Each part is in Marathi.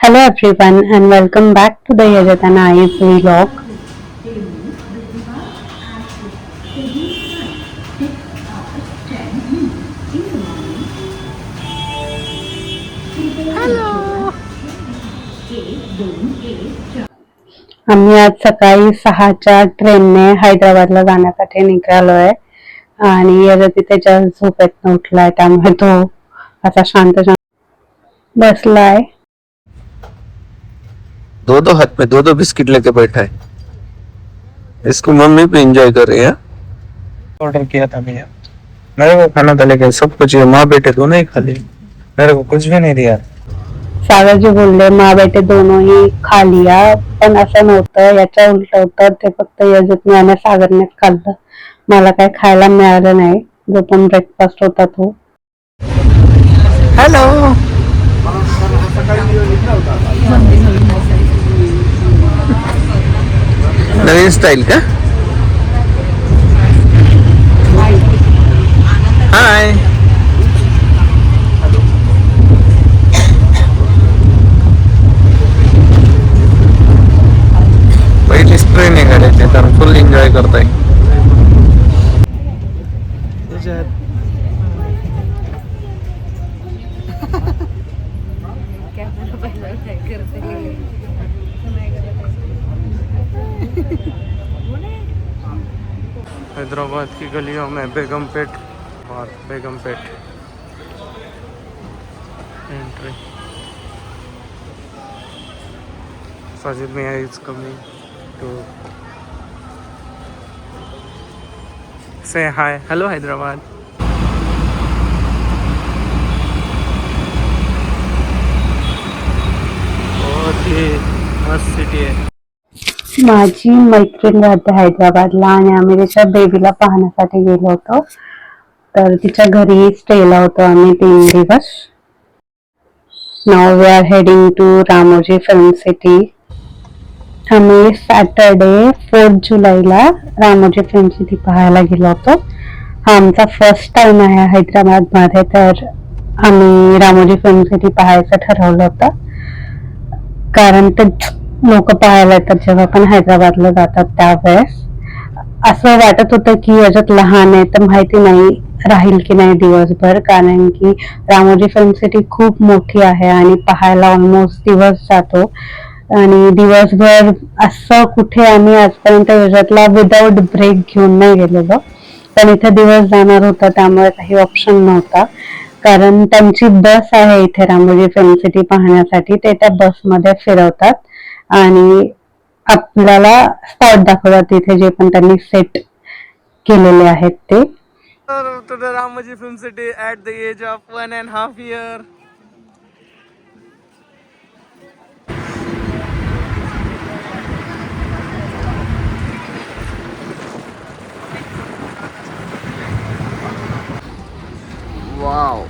Hello everyone and welcome back to the Yajat and I vlog. आम्ही आज सकाळी 6च्या ट्रेनने हैदराबादला जाण्यासाठी निघालोय आणि यजत त्याच्या झोपेतनं उठलाय त्यामुळे तो असा शांत शांत बसलाय. दो हाथ में दो बिस्किट लेके बैठा है. इसको मम्मी पे एंजॉय कर रही है. ऑर्डर किया था मैंने. मेरे को खाना था लेकिन सब कुछ ये माँ बेटे दोनों ही खा लिए. मेरे को कुछ भी नहीं दिया. सागरजी बोलले माँ बेटे दोनोंही खा लिया, पण असं नव्हतं, याच्या उलट होतं. ते फक्त यजतने आणि सागरनेच खाल्लं. मला काय खायला मिळालं नाही. जो पण ब्रेकफास्ट होता तो. हॅलो. नवीन स्टाईल का? हाय. पहिलीच ट्रेन आहे गाड्याची तर फुल एन्जॉय करताय. हैदराबाद की गलियों में बेगमपेट और Begumpet entry. Sajid Miya is coming to say hi. Hello Hyderabad. बहुत ही मस्त सिटी है. माझी मैत्रीण राहते हैदराबादला आणि आम्ही तिच्या बेबीला पाहण्यासाठी गेलो होतो. तर तिच्या घरी स्टेला होतो आम्ही 3 दिवस. Now we are heading to Ramoji film city. आम्ही सॅटरडे 4 जुलैला रामोजी फिल्म सिटी पाहायला गेलो होतो. हा आमचा फर्स्ट टाइम आहे हैदराबाद मध्ये, तर आम्ही रामोजी फिल्म सिटी पाहायचं ठरवलं होतं. कारण ते लोक पाहायला येतात जेव्हा पण हैदराबादला जातात त्यावेळेस. असं वाटत होतं की याच्यात लहान आहे तर माहिती नाही राहील की नाही दिवसभर, कारण की रामोजी फिल्म सिटी खूप मोठी आहे आणि पाहायला ऑलमोस्ट दिवस जातो. आणि दिवसभर असं कुठे आम्ही आजपर्यंत याच्यातला विदाऊट ब्रेक घेऊन नाही गेलेलो, पण इथे दिवस जाणार होता त्यामुळे काही ऑप्शन नव्हता. कारण त्यांची बस आहे इथे रामोजी फिल्म सिटी पाहण्यासाठी. ते त्या बसमध्ये फिरवतात आणि आपल्याला स्पॉट दाखवतात तिथे जे पण त्यांनी सेट केलेले आहेत ते. To the Ramoji Film City at the age of 1.5 years. Wow.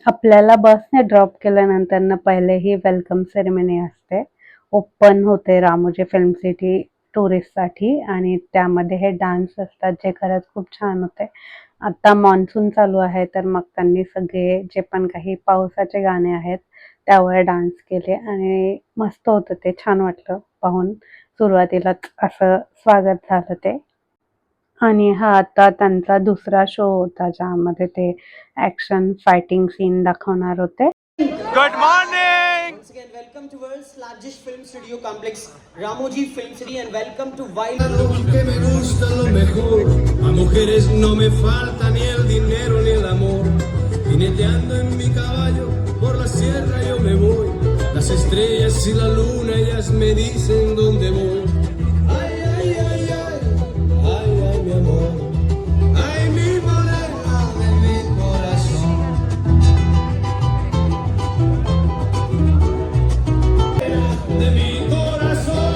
आपल्याला बसने ड्रॉप केल्यानंतर ना पहिले ही वेलकम सेरेमनी असते. ओपन होते रामोजी फिल्म सिटी टुरिस्टसाठी आणि त्यामध्ये हे डान्स असतात जे खरंच खूप छान होते. आता मान्सून चालू आहे तर मग त्यांनी सगळे जे पण काही पावसाचे गाणे आहेत त्यावर डान्स केले आणि मस्त होतं ते. छान वाटलं पाहून. सुरुवातीलाच असं स्वागत झालं ते. आणि हा आता त्यांचा दुसरा शो होता ज्यामध्ये ते ॲक्शन फायटिंग सीन दाखवणार होते. Good morning. Once again, welcome to world's largest film studio complex, Ramoji Film City, and welcome to Wild. Que me gusta lo mejor. A mujeres no me falta ni el dinero ni el amor. Jineteando en mi caballo por la sierra yo me voy. Las estrellas y la luna ellas me dicen dónde voy. Ay, ay, ay, ay, ay, ay, mi amor. Ay, mi morena de mi corazón. De mi corazón.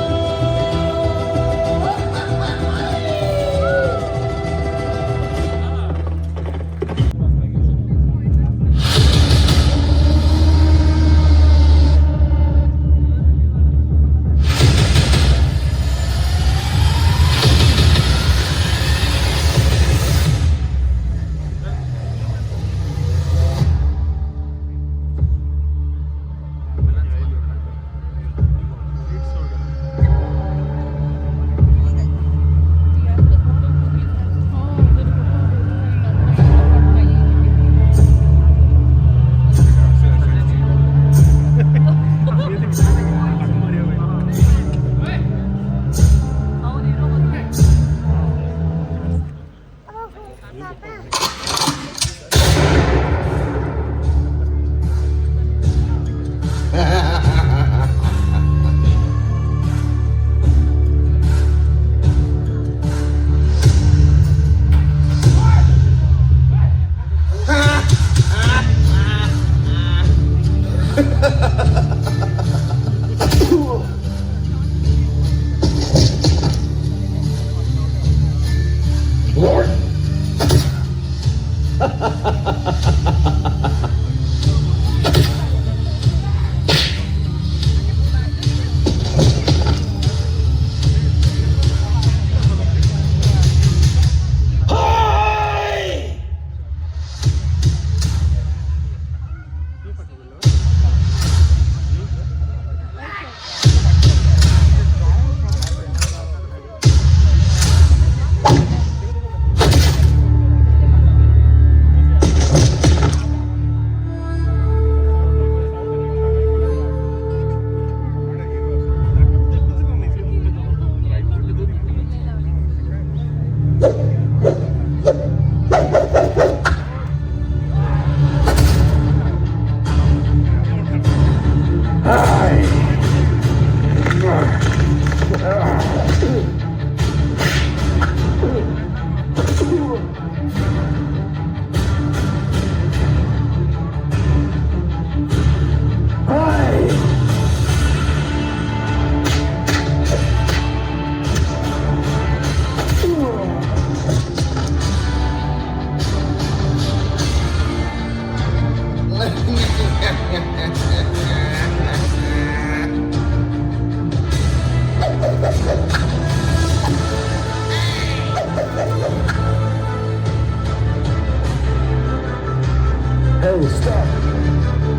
Hey, stop.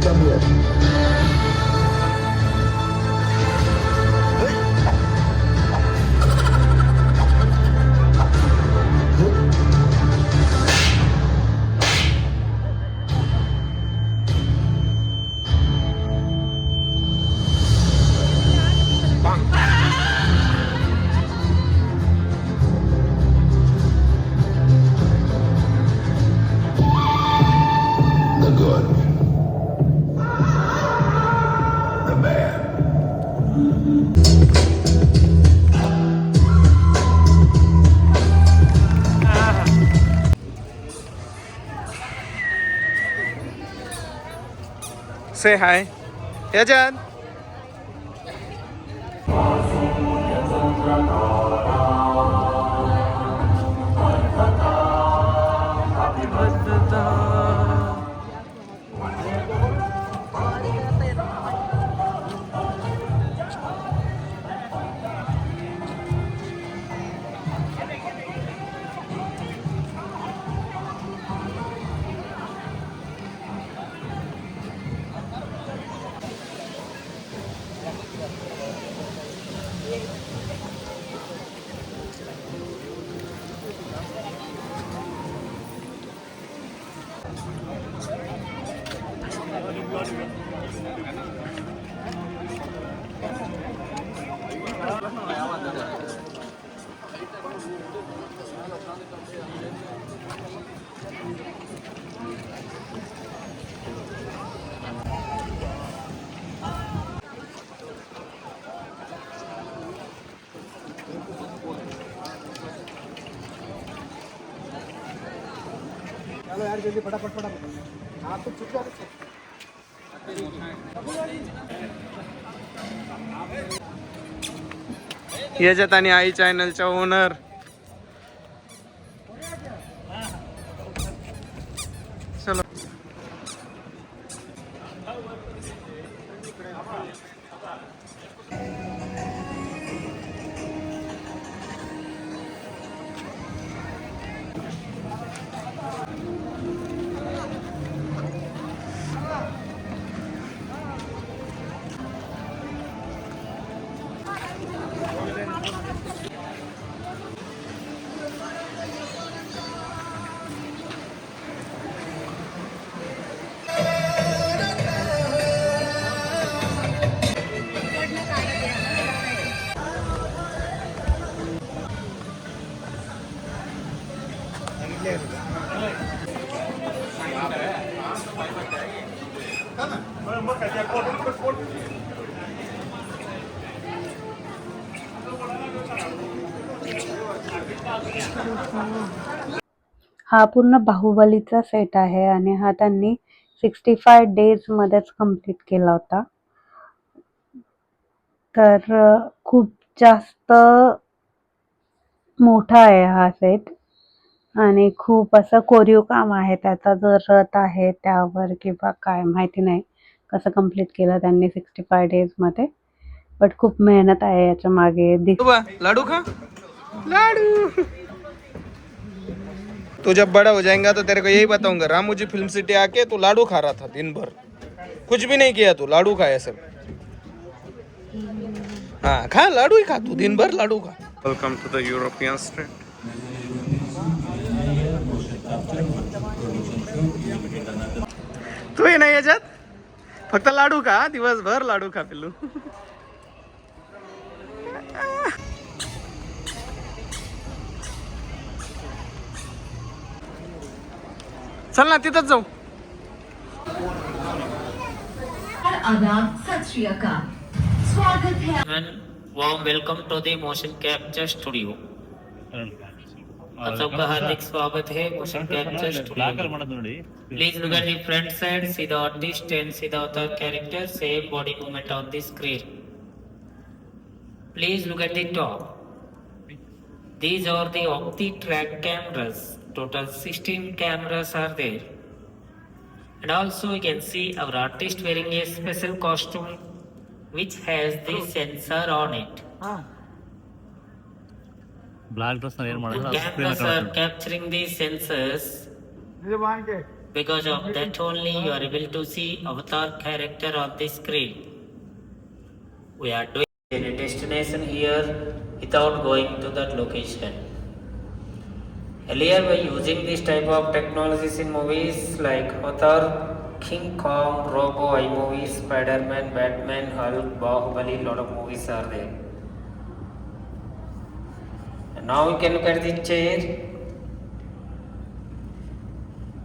Come here. The good. The bad. Say hi. Yajan. याच्यात आणि आई चॅनलच्या ओनर चलो. हा पूर्ण बाहुबलीचा सेट आहे आणि हा त्यांनी 65 डेज मध्येच कंप्लीट केला होता. तर खूप जास्त मोठा आहे हा सेट आणि खूप असं कोरीव काम आहे. त्याचा जो रथ आहे त्यावर किंवा काय माहिती नाही कसं कंप्लीट केलं त्यांनी 65 डेज मध्ये, बट खूप मेहनत आहे याच्या मागे. लाडू खा लाडू. तू जब बड़ा हो जाएगा तो तेरे को यही बताऊंगा, रामोजी फिल्म सिटी आके तू लाडू खा रहा था दिन भर, कुछ भी नहीं किया तू, लाडू खाया सब. हाँ खा लाडू ही खा तू, दिन भर लाडू खा. Welcome to the European street. तू ही नाही याच्यात, फक्त लाडू खा, दिवसभर लाडू खा पिल्लू. चल ना तिथंच जाऊ. आदाब, सत श्री अकाल. स्वागत है. warm welcome to the motion capture studio. आप सबका हार्दिक स्वागत है motion capture studio. Please look at the front side, see the artist and see the other character, same body movement on the screen. Please look at the top. These are the OptiTrack cameras. Total 16 cameras are there. And also you can see our artist wearing a special costume which has the sensor on it. The cameras are capturing the sensors. Because of that only you are able to see avatar character on the screen. We are doing a destination here without going to that location. Earlier by using this type of technologies in movies like Avatar, King Kong, Robo, iMovie, Spider-Man, Batman, Hulk, Bahubali, lot of movies are there. And now you can look at the chair.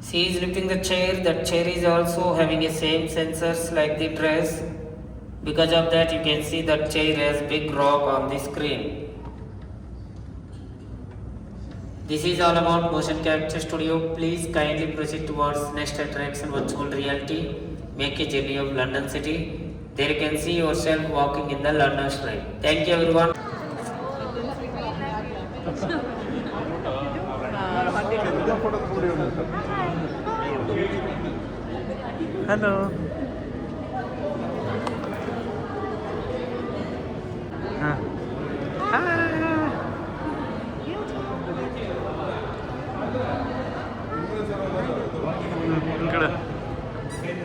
She is lifting the chair. That chair is also having the same sensors like the dress. Because of that you can see that chair has big rock on the screen. This is all about motion capture studio. Please kindly proceed towards next attraction, virtual reality. Make a journey of London city. There you can see yourself walking in the London street. Thank you everyone. Hello.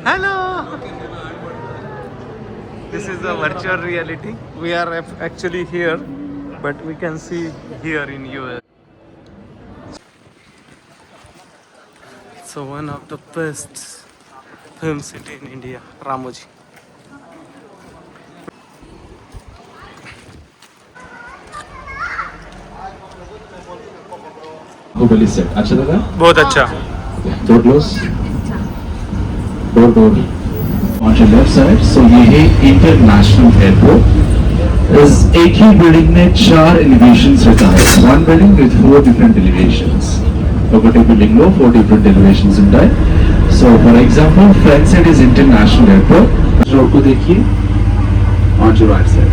Hello. This is the virtual reality. We are actually here, but we can see here in US. So one of the best film city in India Ramoji. Baahubali set अच्छा लगा? बहुत अच्छा। Door close, door on your left side. So ये है इंटरनेशनल एयरपोर्ट। इस एक ही बिल्डिंग में 4 एलिवेशंस रहता है। वन बिल्डिंग विद 4 डिफरेंट एलिवेशंस। ఒకటి బిల్డింగ్ లో 4 డిఫరెంట్ ఎలివేషన్స్ ఉంటాయి। So for example front side is international airport. Road को देखिए on your right side.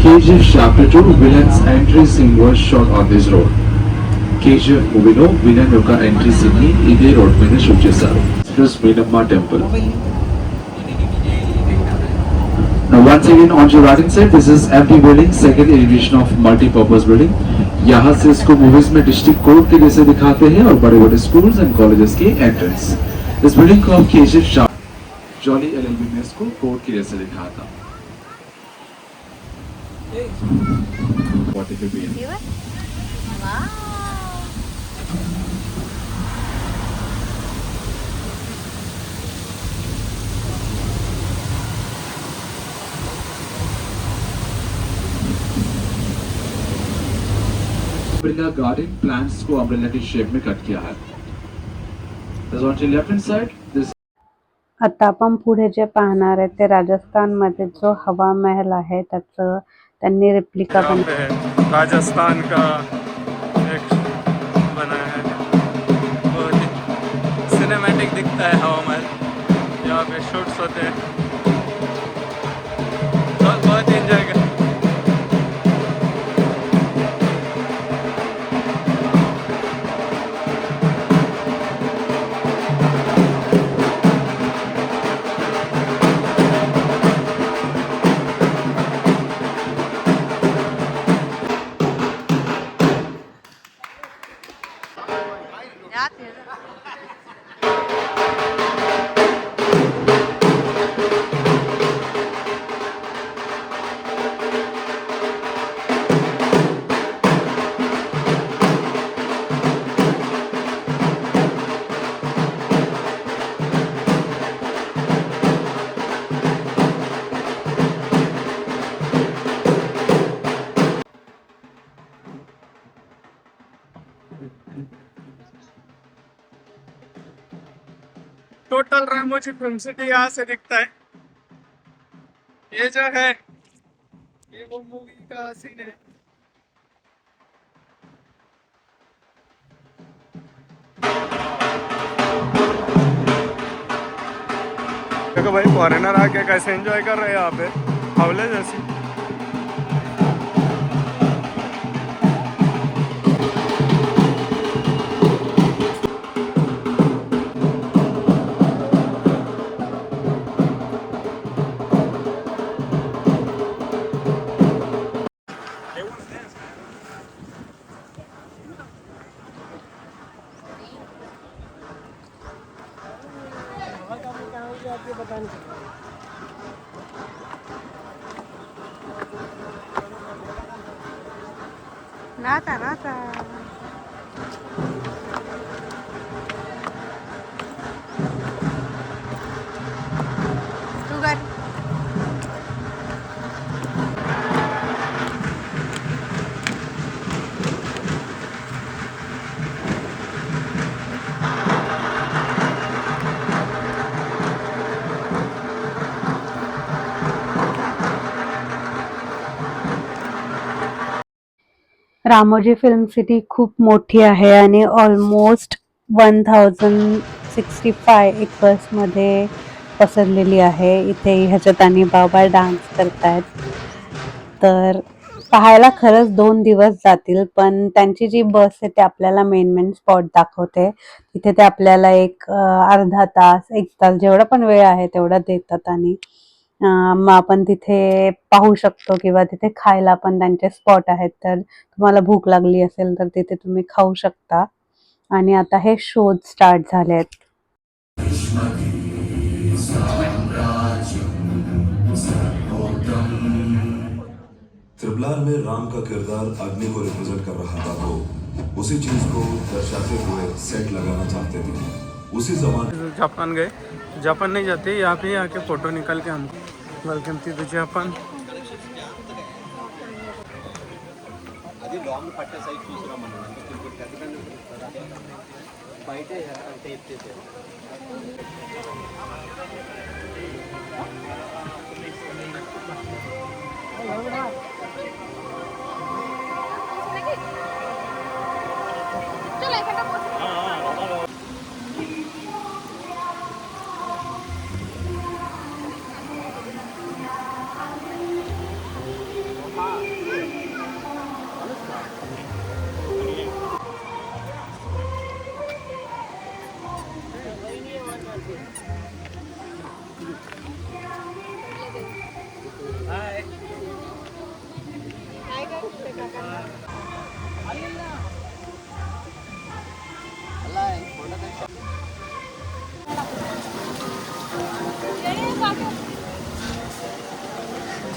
KGF Chapter 2 villains entry scene was shot on this road. KGF movie లో విలన్ యొక్క ఎంట్రీ సీన్ ని ఇదే రోడ్ మీద షూట్ చేశారు. This మీనమ్మ temple. Now once again on your right side, this is empty building, second elevation of multi-purpose building. यहाँ से इसको मूवीज में डिस्ट्रिक्ट कोर्ट के जैसे दिखाते हैं और बड़े-बड़े स्कूल्स एंड कॉलेजेस की एंट्रेंस। इस बिल्डिंग को KGF जॉली LLB में इसको कोर्ट के जैसे दिखाया था। What if it be? Umbrella garden plants को अम्ब्रेला की शेप में कट किया है। On the left hand side, this आता आपण पुढे जे पाहणार आहे ते राजस्थानमध्ये जो हवा महल आहे त्याचं त्यांनी रेप्लिका यहाँ पे राजस्थान का एक बना है, बहुत ही सिनेमैटिक दिखता है हवा महल। यहाँ पे शूट्स होते हैं, बहुत एंजॉय कर। टोटल रामोजी फिल्म सिटी यहाँ से दिखता है। ये जो है ये वो मूवी का सीन है। देखो भाई फॉरेनर आके कैसे एंजॉय कर रहे हैं यहाँ पे, हवले जैसी। नाता रामोजी फिल्म सिटी खूप मोठी आहे आणि ऑलमोस्ट 1065 एकर्स मध्ये पसरलेली आहे। इथे ह्याच्यात आणि बाबा डान्स करतायत, तर पाहायला खरंच 2 दिवस जातील, पण त्यांची जी बस आहे ते आपल्याला मेन स्पॉट दाखवते। तिथे ते आपल्याला एक अर्धा तास 1 तास जेवढा पण वेळ आहे तेवढा देतात आणि मग आपण तिथे पाहू शकतो किंवा तिथे खायला पण त्यांचे स्पॉट आहेत। तर तुम्हाला भूक लागली असेल तर तिथे तुम्ही खाऊ शकता। आणि आता हे शोज स्टार्ट झाले आहेत। त्रिपुलार में राम का किरदार अग्नि को रिप्रेजेंट कर रहा था, तो उसी चीज को दर्शाते हुए सेट लगाना चाहते थे। उसी जमाने जापान गए, जापान नहीं जाते, यहाँ पे आके फोटो निकाल के हमको वेलकम टू द जापान. అది లాంగ్ పట్టే సైజ్ చూసిరామన్నాడు అంటే ఇప్పుడు ఖచ్చితంగా బయట టేప్ చేశారు.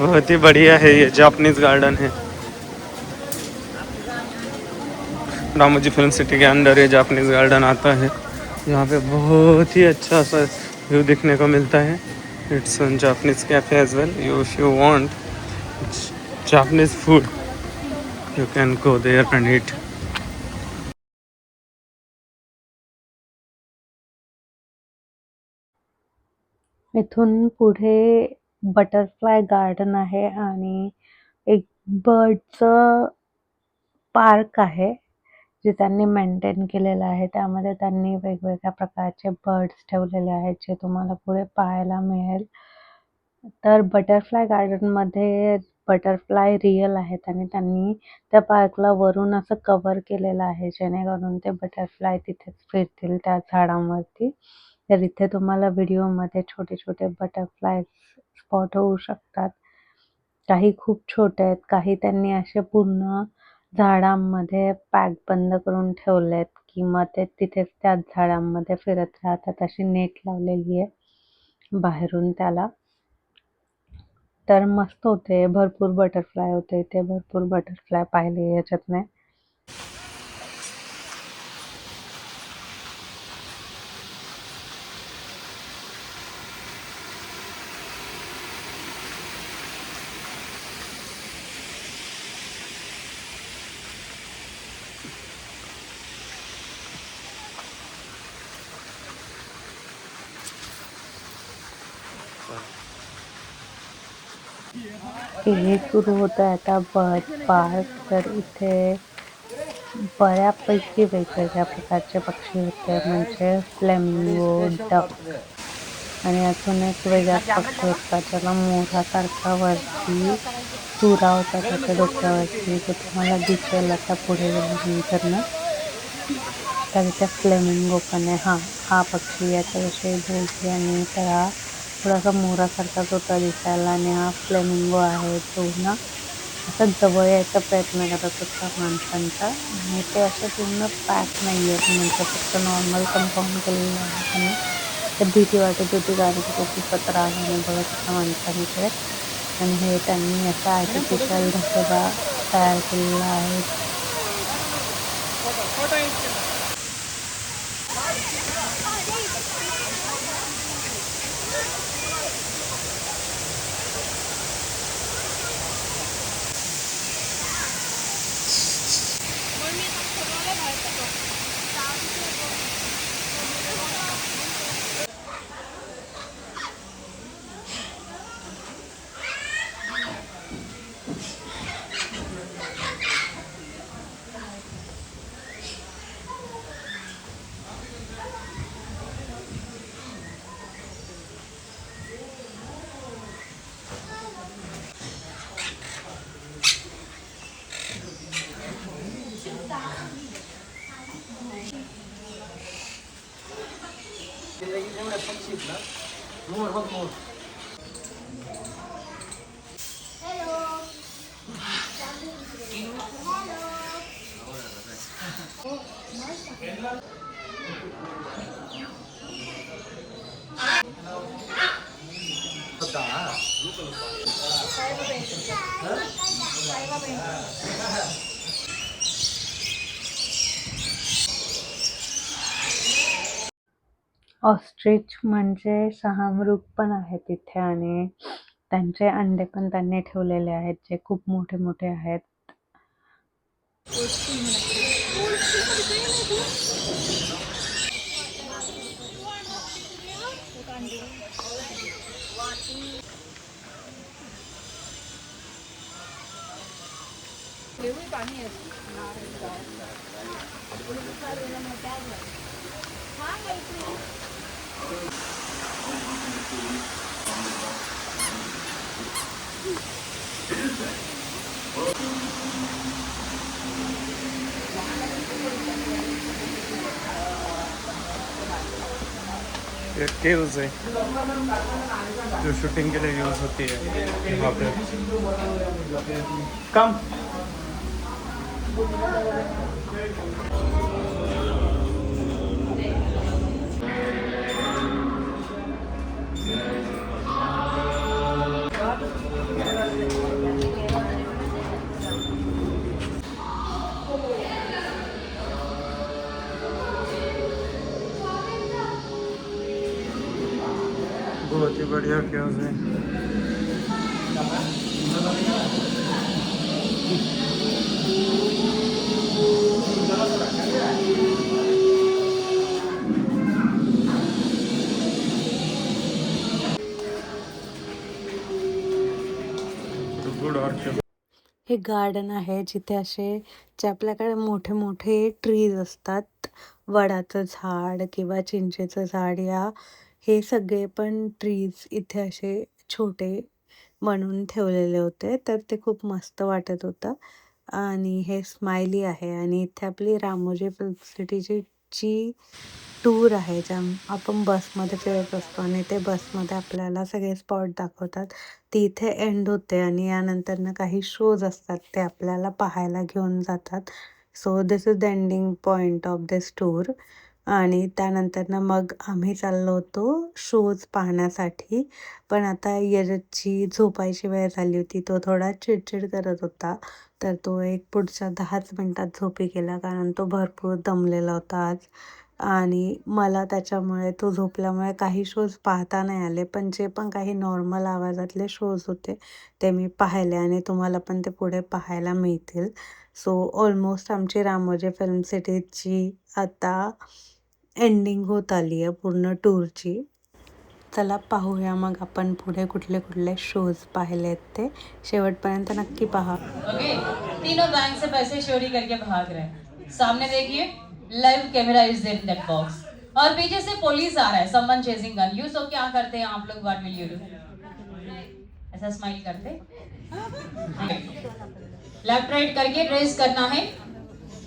बहुत ही बढ़िया है, ये जापानीज गार्डन है. रामोजी फिल्म सिटी के अंदर ये जापानीज गार्डन आता है. यहाँ पे बहुत ही अच्छा सा व्यू देखने को मिलता है. It's Japanese cafe as well. If you want Japanese food you can go there and eat. इथून पुढे बटरफ्लाय गार्डन आहे आणि एक बर्डचं पार्क आहे जे त्यांनी मेंटेन केलेलं आहे. त्यामध्ये त्यांनी वेगवेगळ्या प्रकारचे बर्ड्स ठेवलेले आहेत जे तुम्हाला पुढे पाहायला मिळेल. तर बटरफ्लाय गार्डनमध्ये बटरफ्लाय रिअल आहेत आणि त्यांनी त्या पार्कला वरून असं कव्हर केलेलं आहे जेणेकरून ते बटरफ्लाय तिथेच फिरतील त्या झाडांवरती. तर इथे तुम्हाला व्हिडिओमध्ये छोटे छोटे बटरफ्लाय स्पॉट होऊ शकतात. काही खूप छोटे आहेत, काही त्यांनी असे पूर्ण झाडांमध्ये पॅक बंद करून ठेवलेत की मग ते तिथेच त्याच झाडांमध्ये फिरत राहतात. अशी नेट लावलेली आहे बाहेरून त्याला. तर मस्त होते, भरपूर बटरफ्लाय होते, ते भरपूर बटरफ्लाय पाहिले याच्यातने. हे सुरू होतं आहे आता बर्ड पार्क. तर इथे बऱ्यापैकी वेगवेगळ्या प्रकारचे पक्षी होते, म्हणजे फ्लेमिंगो, डक आणि अजून एक वेगळाच पक्षी होता ज्याला मोरासारखा वरती तुरा होता त्याच्या डोक्यावरती. तो तुम्हाला दिसेल आता पुढे गेल्यानंतर ना. तर इथे फ्लेमिंगो पण आहे. हा पक्षी याच्याविषयी बोलते आणि त्याला थोडासा मोरासारखाच होता दिसायला आणि हा फ्लेमिंगो आहे तो ना असं जवळ यायचा प्रयत्न करत होता माणसांचा. आणि ते असं पूर्ण पॅक नाही आहेत, म्हणजे फक्त नॉर्मल कंपाऊंड केलेलं आहे त्यांनी. तर भीती वाटत होती कारण की तो खूपच रागाने बघत होता माणसांकडे. आणि हे त्यांनी असा आर्टिफिशियल धबधबा तयार केलेला आहे. ऑस्ट्रिच म्हणजे शहामृग पण आहे तिथे आणि त्यांचे अंडे पण त्यांनी ठेवलेले आहेत जे खूप मोठे मोठे आहेत. ये केव्स है जो शूटिंग के लिए यूज होती है यहाँ पे. कम बहुत ही बढ़िया केव्स है. Good orchard. हे गार्डन आहे जिथे असे जे आपल्याकडे मोठे मोठे ट्रीज असतात, वडाचं झाड किंवा चिंचेचं झाड या हे सगळे पण ट्रीज इथे असे छोटे बनवून ठेवलेले होते, तर ते खूप मस्त वाटत होतं. आणि हे स्माइली आहे आणि इथे आपली रामोजी फिल्म सिटीची जी टूर आहे ज्या आपण बसमध्ये फिरत असतो आणि ते बसमध्ये आपल्याला सगळे स्पॉट दाखवतात, ती इथे एंड होते आणि यानंतरनं काही शोज असतात ते आपल्याला पाहायला घेऊन जातात. So this is the ending point of this tour. आणि त्यानंतरनं मग आम्ही चाललो होतो शोज पाहण्यासाठी. पण आता यजतची झोपायची वेळ झाली होती. तो थोडा चिडचिड करत होता, तर तो एक पुढच्या 10च मिनिटात झोपी गेला कारण तो भरपूर दमलेला होता आज. आणि मला त्याच्यामुळे तो झोपल्यामुळे काही शोज पाहता नाही आले, पण जे पण काही नॉर्मल आवाजातले शोज होते ते मी पाहिले आणि तुम्हाला पण ते पुढे पाहायला मिळतील. सो ऑलमोस्ट आमची रामोजी फिल्म सिटीची आता एंडिंग होत आली आहे पूर्ण टूरची. चला पाहूया मग आपण पुढे कुठले कुठले शोज पाहिलेत ते. शेवटपर्यंत नक्की पहा. ओके, तीनों बैंक से पैसे चोरी करके भाग रहे हैं. सामने देखिए, live camera is there in that box. और पीछे से पुलिस आ रहा है, someone chasing gun. You so क्या करते हैं आप लोग? What will you do? ऐसा स्माइल करते. लेफ्ट राइट करके रेस करना है.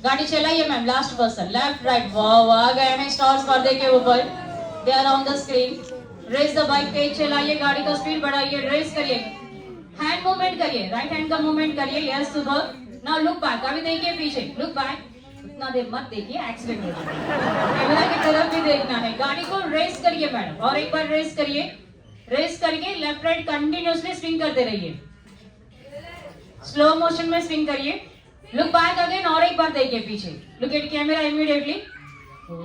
गाड़ी चलाइए ma'am. Last person, left right. वाह, आ गए हैं स्टार्स पर्दे के ऊपर. They are on the screen. Race the bike. तेज चलाइए, गाड़ी का स्पीड बढ़ाइए, रेस करिए. हैंड मूवमेंट करिए, राइट हैंड का मूवमेंट करिए. Yes super. Now look back. अभी देखिए पीछे, लुक बैक. इतना देर मत देखिए, एक्सीडेंट हो जाएगा. कैमरा की तरफ भी देखना है. गाड़ी को रेस करिए मैडम, और एक बार रेस करिए. रेस करके लेफ्ट राइट कंटिन्यूअसली स्विंग करते रहिए. स्लो मोशन में स्विंग करिए. लुक बैक अगेन, और एक बार देखिए पीछे. Look at camera immediately.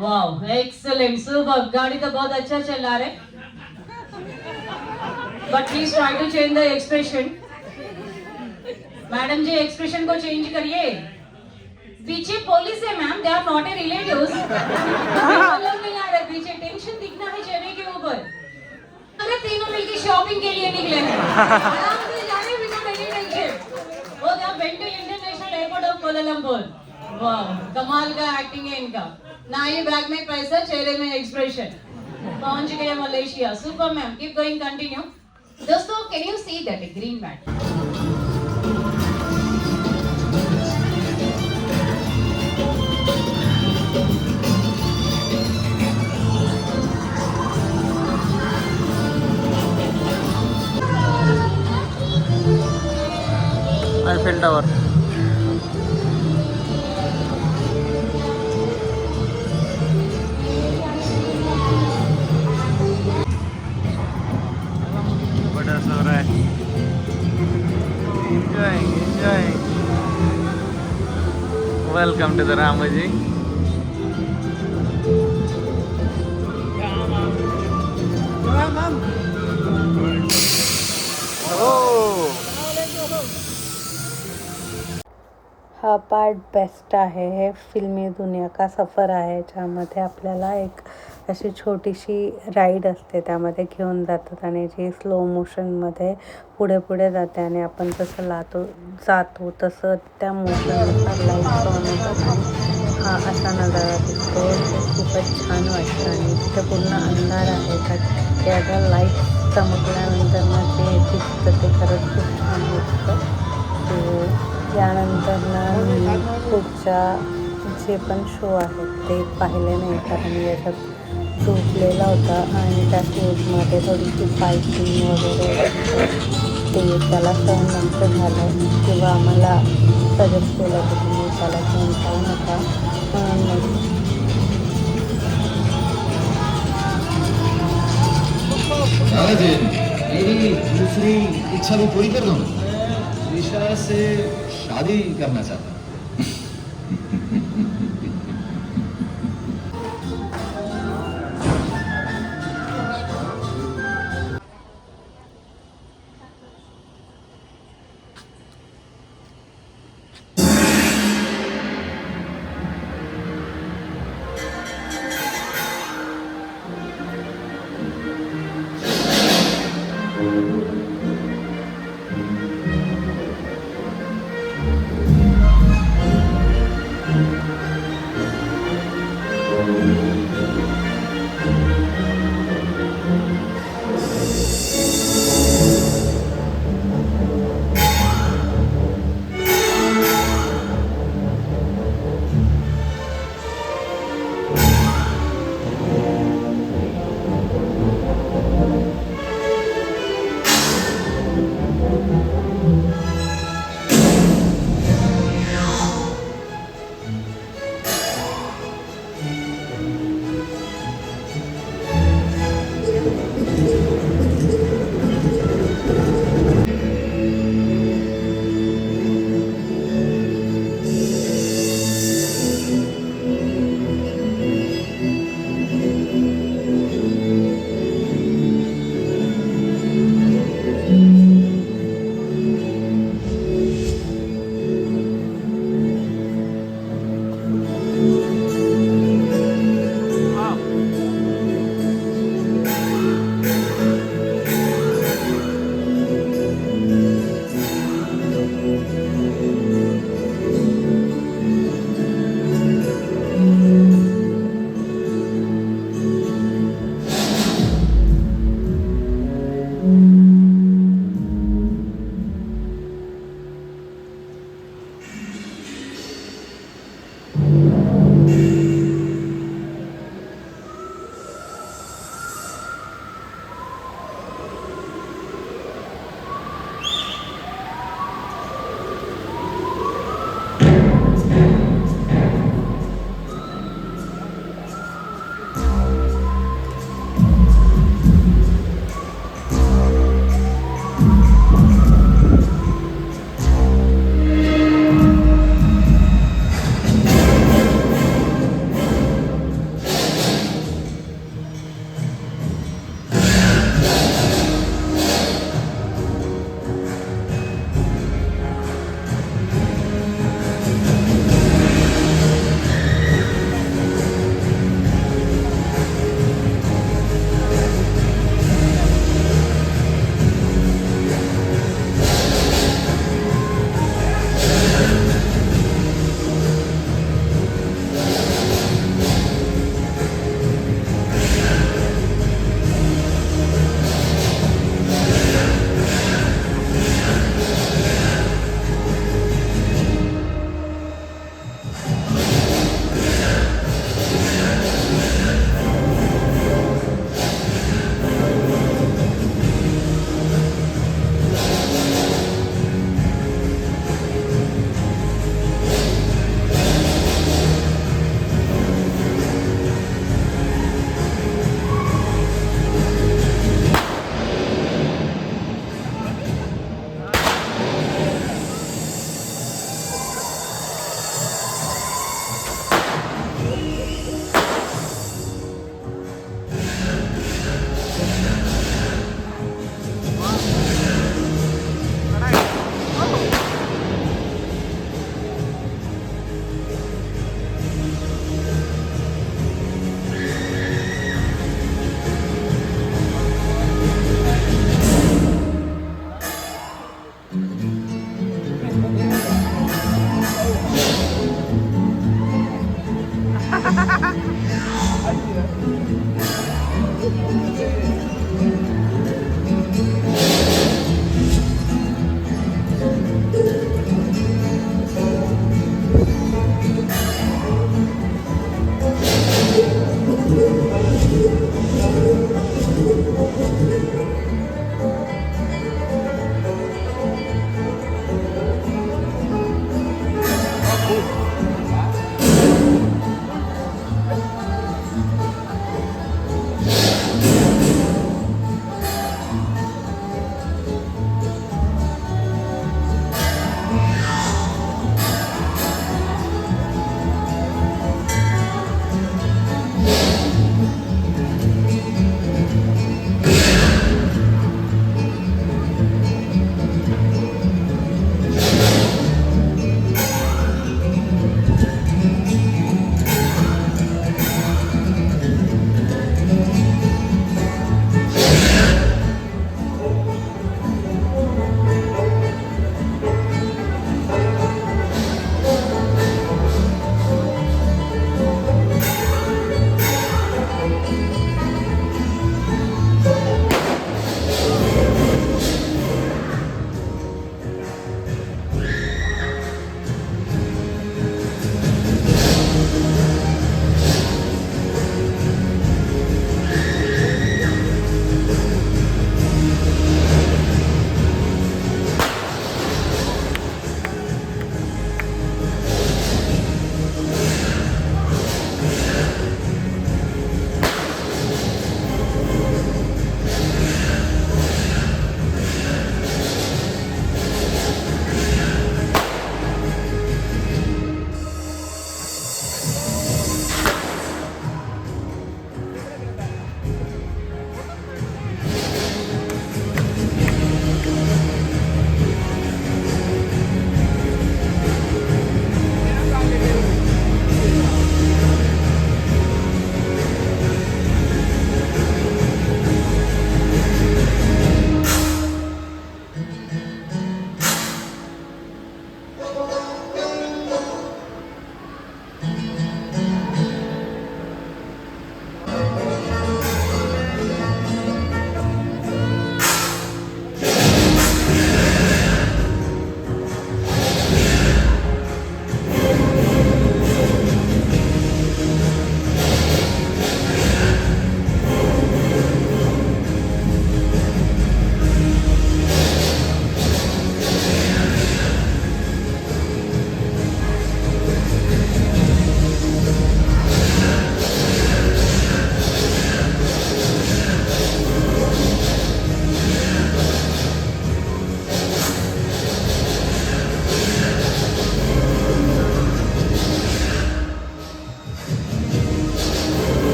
Wow, excellent, super. गाड़ी तो बहुत अच्छा चला रहे, but please try to change the expression. Madam ji expression को चेंज करिए. पीछे पुलिस है ma'am, they are not a relatives. नहीं आ रहे पीछे. टेंशन दिखना है चेहरे के ऊपर. अरे तीनों मिलके शॉपिंग के लिए निकले हैं. आराम से जा रहे बिना एनी टेंशन. वो they are went to international airport of Kuala Lumpur. वाह, कमाल का एक्टिंग है इनका. ना ये बैग में पैसा, चेहरे में एक्सप्रेशन. पहुंच गए Malaysia. Super ma'am, keep going, continue. दोस्तों, can you see that green mat? Eiffel Tower. बड़ा सो रहा है. Enjoying. Welcome to the Ramoji. हा पार्ट बेस्ट आहे. हे फिल्मी दुनिया का सफर आहे, ज्यामध्ये आपल्याला एक अशी छोटीशी राईड असते, त्यामध्ये घेऊन जातात आणि जी स्लो मोशनमध्ये पुढे पुढे जाते आणि आपण जसं जातो तसं त्या मोशननुसार लाईट्स ऑन होतात आणि हा असा नजारा दिसतो. ते खूपच छान वाटतं आणि तिथे पूर्ण अंधार आहे, तर त्याचा लाईट चमकल्यानंतर मग जे दिसतं ते खरंच खूप छान दिसतं. यानंतर मी पुढच्या जे पण शो आहेत ते पाहिले नाही, कारण याच्यात झोपलेला होता आणि त्या शोजमध्ये थोडीशी फायटिंग वगैरे ते त्याला सहन नंतर झालं किंवा आम्हाला सजेस्ट केलं की तुम्ही त्याला घेऊन जाऊ नका म्हणून मेरी दूसरी इच्छा भी पूरी कर दूं। त्रिशा से शादी करना चाहता हूँ।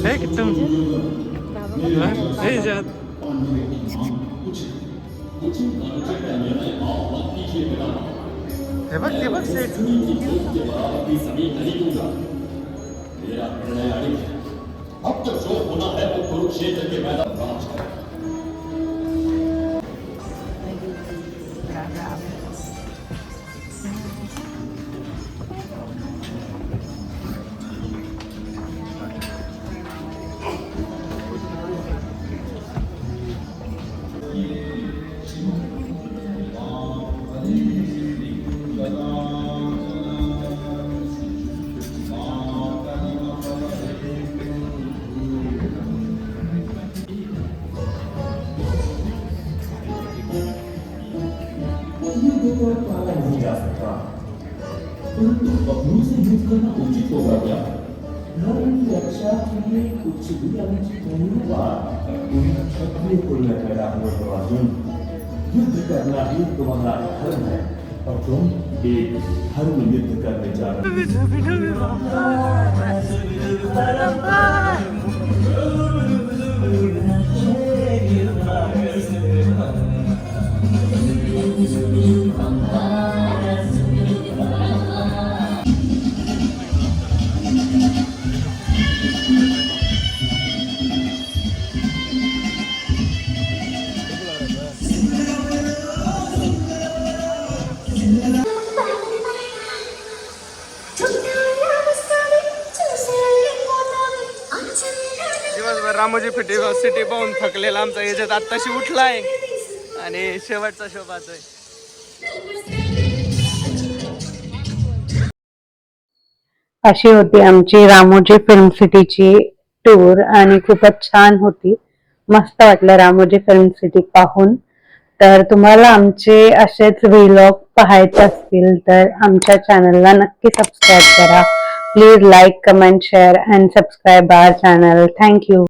है कि तुम नहीं जात हे बघ सेठ अब तो जो होना है वो कुरुक्षेत्र के मैदान राज है। नहीं जा सकता, परंतु अपनों से युद्ध करना उचित होगा क्या? धर्म की रक्षा के लिए कुछ भी अनुचित नहीं हुआ। तुम क्षत्रिय कुल में पैदा हुए हो अर्जुन, युद्ध करना ही तुम्हारा धर्म है और तुम एक धर्म युद्ध करने जा रहे दिवसभर रामोजी सिटी पाहून थकलेला आमचा याच्यात आत्ताशी उठलाय आणि शेवटचा शो पाहतोय. अशी होती आमची रामोजी फिल्म सिटीची टूर आणि खूपच छान होती. मस्त वाटलं रामोजी फिल्म सिटी पाहून. तर तुम्हाला आमचे असेच व्लॉग पाहायचे असतील तर आमच्या चॅनलला नक्की सबस्क्राईब करा. Please like, comment, share and subscribe our channel. Thank you.